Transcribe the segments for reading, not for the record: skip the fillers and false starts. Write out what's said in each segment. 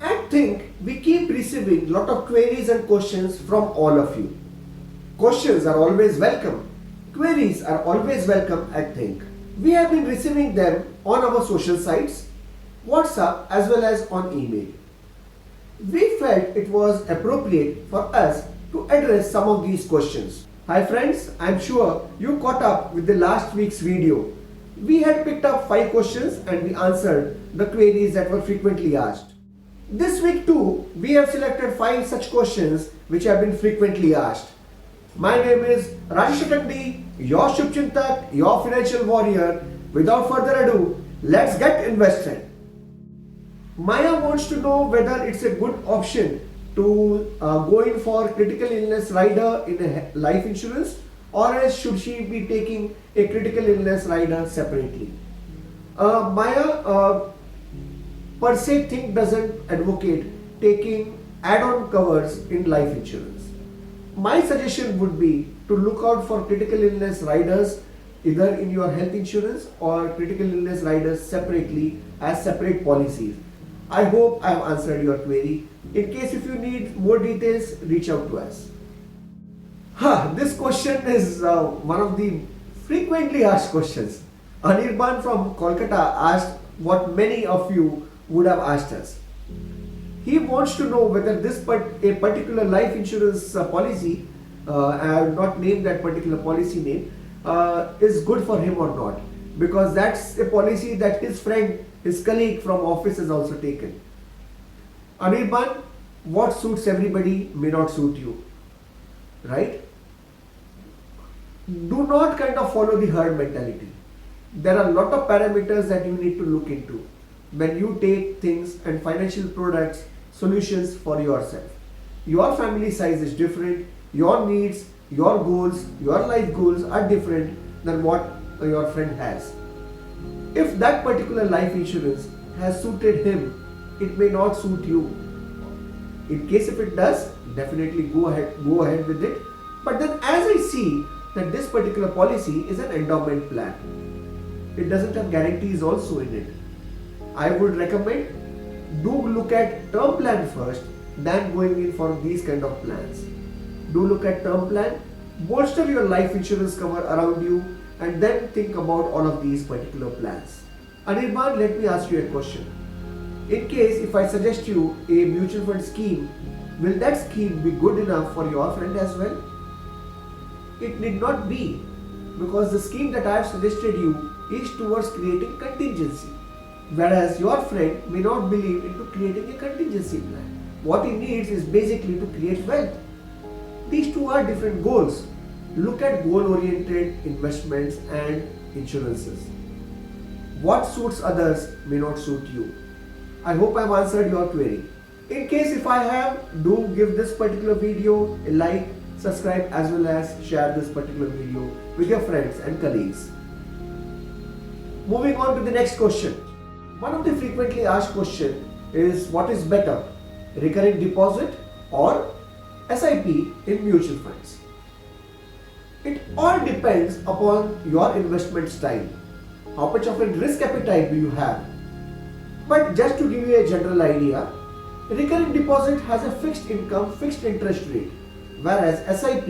And think we keep receiving lot of queries and questions from all of you. Questions are always welcome. Queries are always welcome at Think. We have been receiving them on our social sites, WhatsApp as well as on email. We felt it was appropriate for us to address some of these questions. Hi friends, I'm sure you caught up with the last week's video. We had picked up 5 questions and we answered the queries that were frequently asked. This week too, we have selected 5 such questions which have been frequently asked. My name is Rajesh Akandi, your Shubchintak, your financial warrior. Without further ado, let's get invested. Maya wants to know whether it's a good option to go in for critical illness rider in a life insurance, or else should she be taking a critical illness rider separately. Maya per se Think doesn't advocate taking add-on covers in life insurance. My suggestion would be to look out for critical illness riders either in your health insurance or critical illness riders separately as separate policies. I hope I have answered your query. In case if you need more details, reach out to us. This question is one of the frequently asked questions. Anirban from Kolkata asked what many of you would have asked us. He wants to know whether a particular life insurance policy, I have not named that particular policy name, is good for him or not. Because that's a policy that his friend, his colleague from office has also taken. Anirban, what suits everybody may not suit you. Right? Do not kind of follow the herd mentality. There are a lot of parameters that you need to look into when you take things and financial products, solutions for yourself. Your family size is different, your needs, your goals, your life goals are different than what your friend has. If that particular life insurance has suited him, it may not suit you. In case if it does, definitely go ahead with it. But then as I see that this particular policy is an endowment plan, it doesn't have guarantees also in it. I would recommend do look at term plan first than going in for these kind of plans. Do look at term plan, bolster your life insurance cover around you, and then think about all of these particular plans. Anirban, let me ask you a question. In case if I suggest you a mutual fund scheme, will that scheme be good enough for your friend as well? It need not be, because the scheme that I have suggested you is towards creating contingency. Whereas your friend may not believe into creating a contingency plan. What he needs is basically to create wealth. These two are different goals. Look at goal-oriented investments and insurances. What suits others may not suit you. I hope I have answered your query. In case if I have, do give this particular video a like, subscribe as well as share this particular video with your friends and colleagues. Moving on to the next question. One of the frequently asked questions is what is better, recurring deposit or SIP in mutual funds? It all depends upon your investment style. How much of a risk appetite do you have? But just to give you a general idea, recurring deposit has a fixed income, fixed interest rate, whereas SIP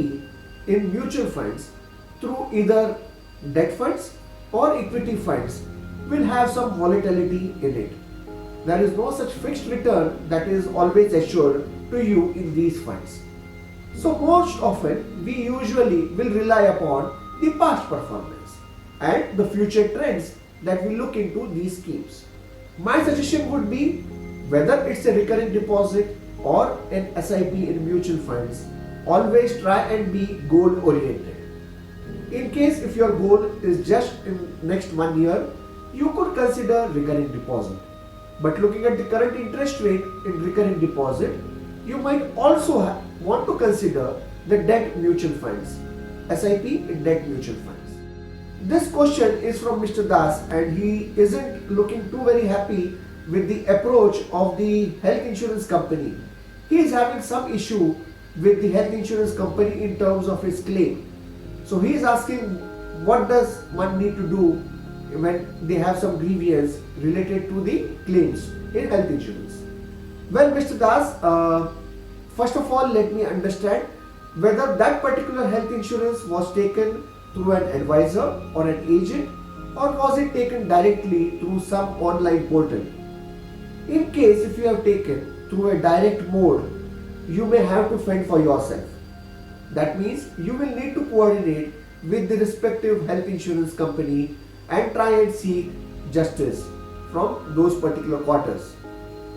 in mutual funds through either debt funds or equity funds will have some volatility in it. There is no such fixed return that is always assured to you in these funds. So most often we usually will rely upon the past performance and the future trends that we look into these schemes. My suggestion would be whether it's a recurring deposit or an SIP in mutual funds, always try and be goal oriented. In case if your goal is just in next 1 year, you could consider recurring deposit. But looking at the current interest rate in recurring deposit, you might also want to consider the debt mutual funds, SIP in debt mutual funds. This question is from Mr. Das and he isn't looking too very happy with the approach of the health insurance company. He is having some issue with the health insurance company in terms of his claim. So he is asking what does one need to do when they have some grievance related to the claims in health insurance. Well, Mr. Das, first of all, let me understand whether that particular health insurance was taken through an advisor or an agent, or was it taken directly through some online portal. In case if you have taken through a direct mode, you may have to fend for yourself. That means you will need to coordinate with the respective health insurance company and try and seek justice from those particular quarters.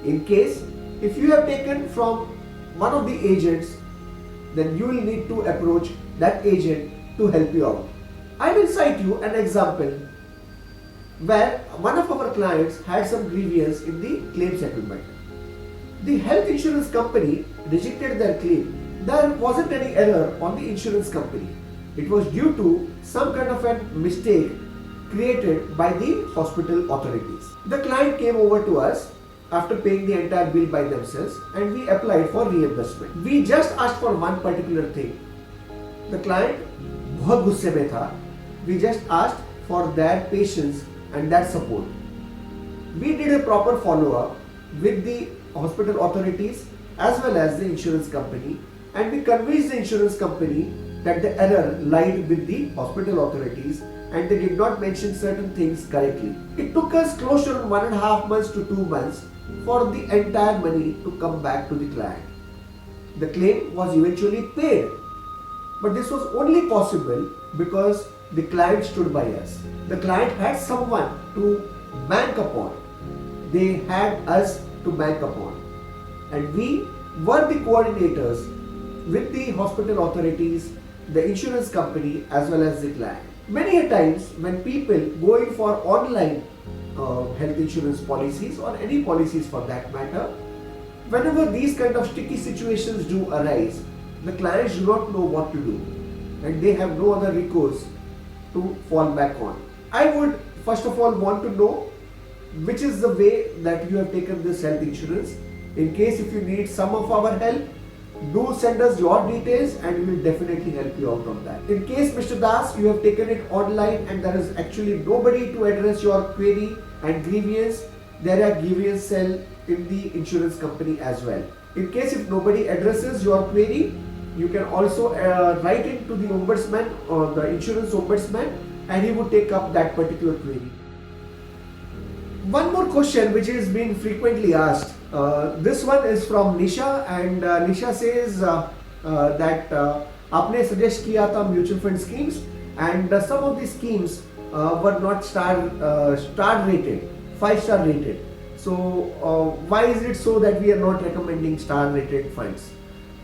In case if you have taken from one of the agents, then you will need to approach that agent to help you out. I will cite you an example where one of our clients had some grievance in the claim settlement. The health insurance company rejected their claim. There wasn't any error on the insurance company. It was due to some kind of a mistake created by the hospital authorities. The client came over to us after paying the entire bill by themselves, and we applied for reimbursement. We just asked for one particular thing. The client बहुत गुस्से में था. We just asked for their patience and that support. We did a proper follow-up with the hospital authorities as well as the insurance company, and we convinced the insurance company that the error lied with the hospital authorities and they did not mention certain things correctly. It took us close to 1.5 months to 2 months for the entire money to come back to the client. The claim was eventually paid, but this was only possible because the client stood by us. The client had someone to bank upon. They had us to bank upon, and we were the coordinators with the hospital authorities, the insurance company as well as the client. Many a times when people going for online health insurance policies or any policies for that matter, whenever these kind of sticky situations do arise, the clients do not know what to do and they have no other recourse to fall back on. I would first of all want to know which is the way that you have taken this health insurance. In case if you need some of our help, do send us your details and we will definitely help you out on that. In case Mr. Das, you have taken it online and there is actually nobody to address your query and grievance, there are grievance cell in the insurance company as well. In case if nobody addresses your query, you can also write it to the ombudsman or the insurance ombudsman and he would take up that particular query. One more question which is being frequently asked. This one is from Nisha, and Nisha says that आपने suggest किया था mutual fund schemes and some of these schemes were not star rated, 5-star rated. So why is it so that we are not recommending star rated funds?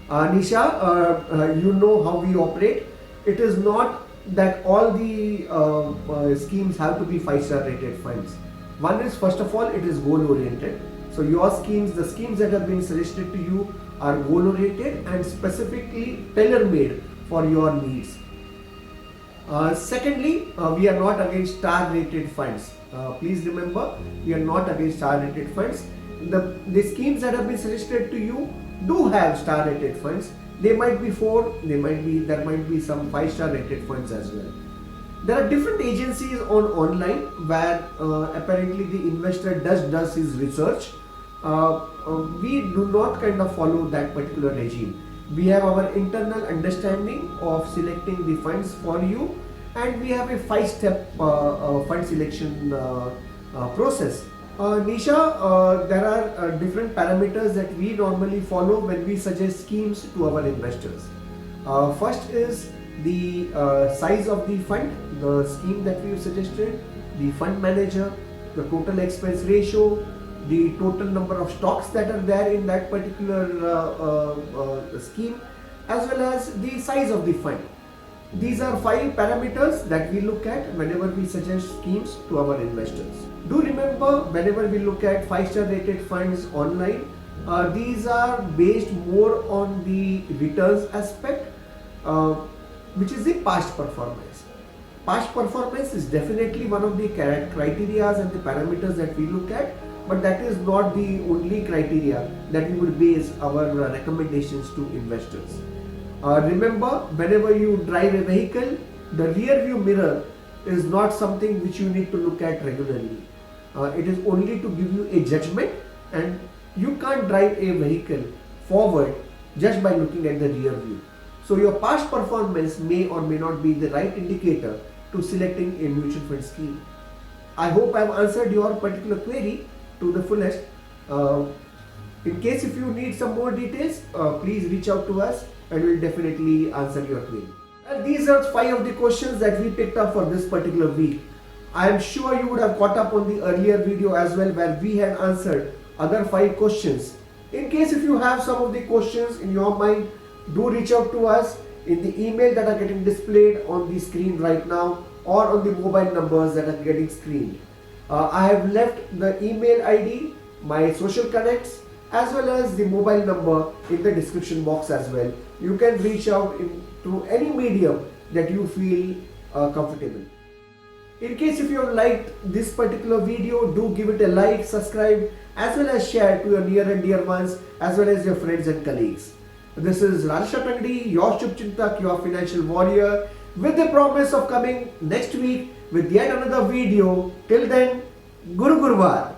Nisha, you know how we operate. It is not that all the schemes have to be 5-star rated funds. One is, first of all, it is goal oriented. So your schemes, the schemes that have been suggested to you are goal oriented and specifically tailor made for your needs. Secondly, we are not against star rated funds. Please remember, we are not against star rated funds. The schemes that have been suggested to you do have star rated funds. They might be 4, there might be some 5-star rated funds as well. There are different agencies online where apparently the investor does his research. We do not kind of follow that particular regime. We have our internal understanding of selecting the funds for you, and we have a 5-step fund selection process. Nisha, there are different parameters that we normally follow when we suggest schemes to our investors. First is the size of the fund, the scheme that we have suggested, the fund manager, the total expense ratio, the total number of stocks that are there in that particular scheme, as well as the size of the fund. These are 5 parameters that we look at whenever we suggest schemes to our investors. Do remember, whenever we look at 5-star rated funds online, these are based more on the returns aspect, which is the past performance. Past performance is definitely one of the criteria and the parameters that we look at, but that is not the only criteria that we would base our recommendations to investors. Remember, whenever you drive a vehicle, the rear view mirror is not something which you need to look at regularly. It is only to give you a judgment, and you can't drive a vehicle forward just by looking at the rear view. So your past performance may or may not be the right indicator to selecting a mutual fund scheme. I hope I have answered your particular query to the fullest. In case if you need some more details, please reach out to us and we'll definitely answer your query. And these are 5 of the questions that we picked up for this particular week. I am sure you would have caught up on the earlier video as well, where we had answered other 5 questions. In case if you have some of the questions in your mind, do reach out to us in the email that are getting displayed on the screen right now, or on the mobile numbers that are getting screened. I have left the email ID, my social connects, as well as the mobile number in the description box as well. You can reach out through any medium that you feel comfortable. In case if you have liked this particular video, do give it a like, subscribe, as well as share to your near and dear ones, as well as your friends and colleagues. This is Rajesh Atangdi, your Shubchintak, your financial warrior, with the promise of coming next week with yet another video. Till then, Guru Gurvar.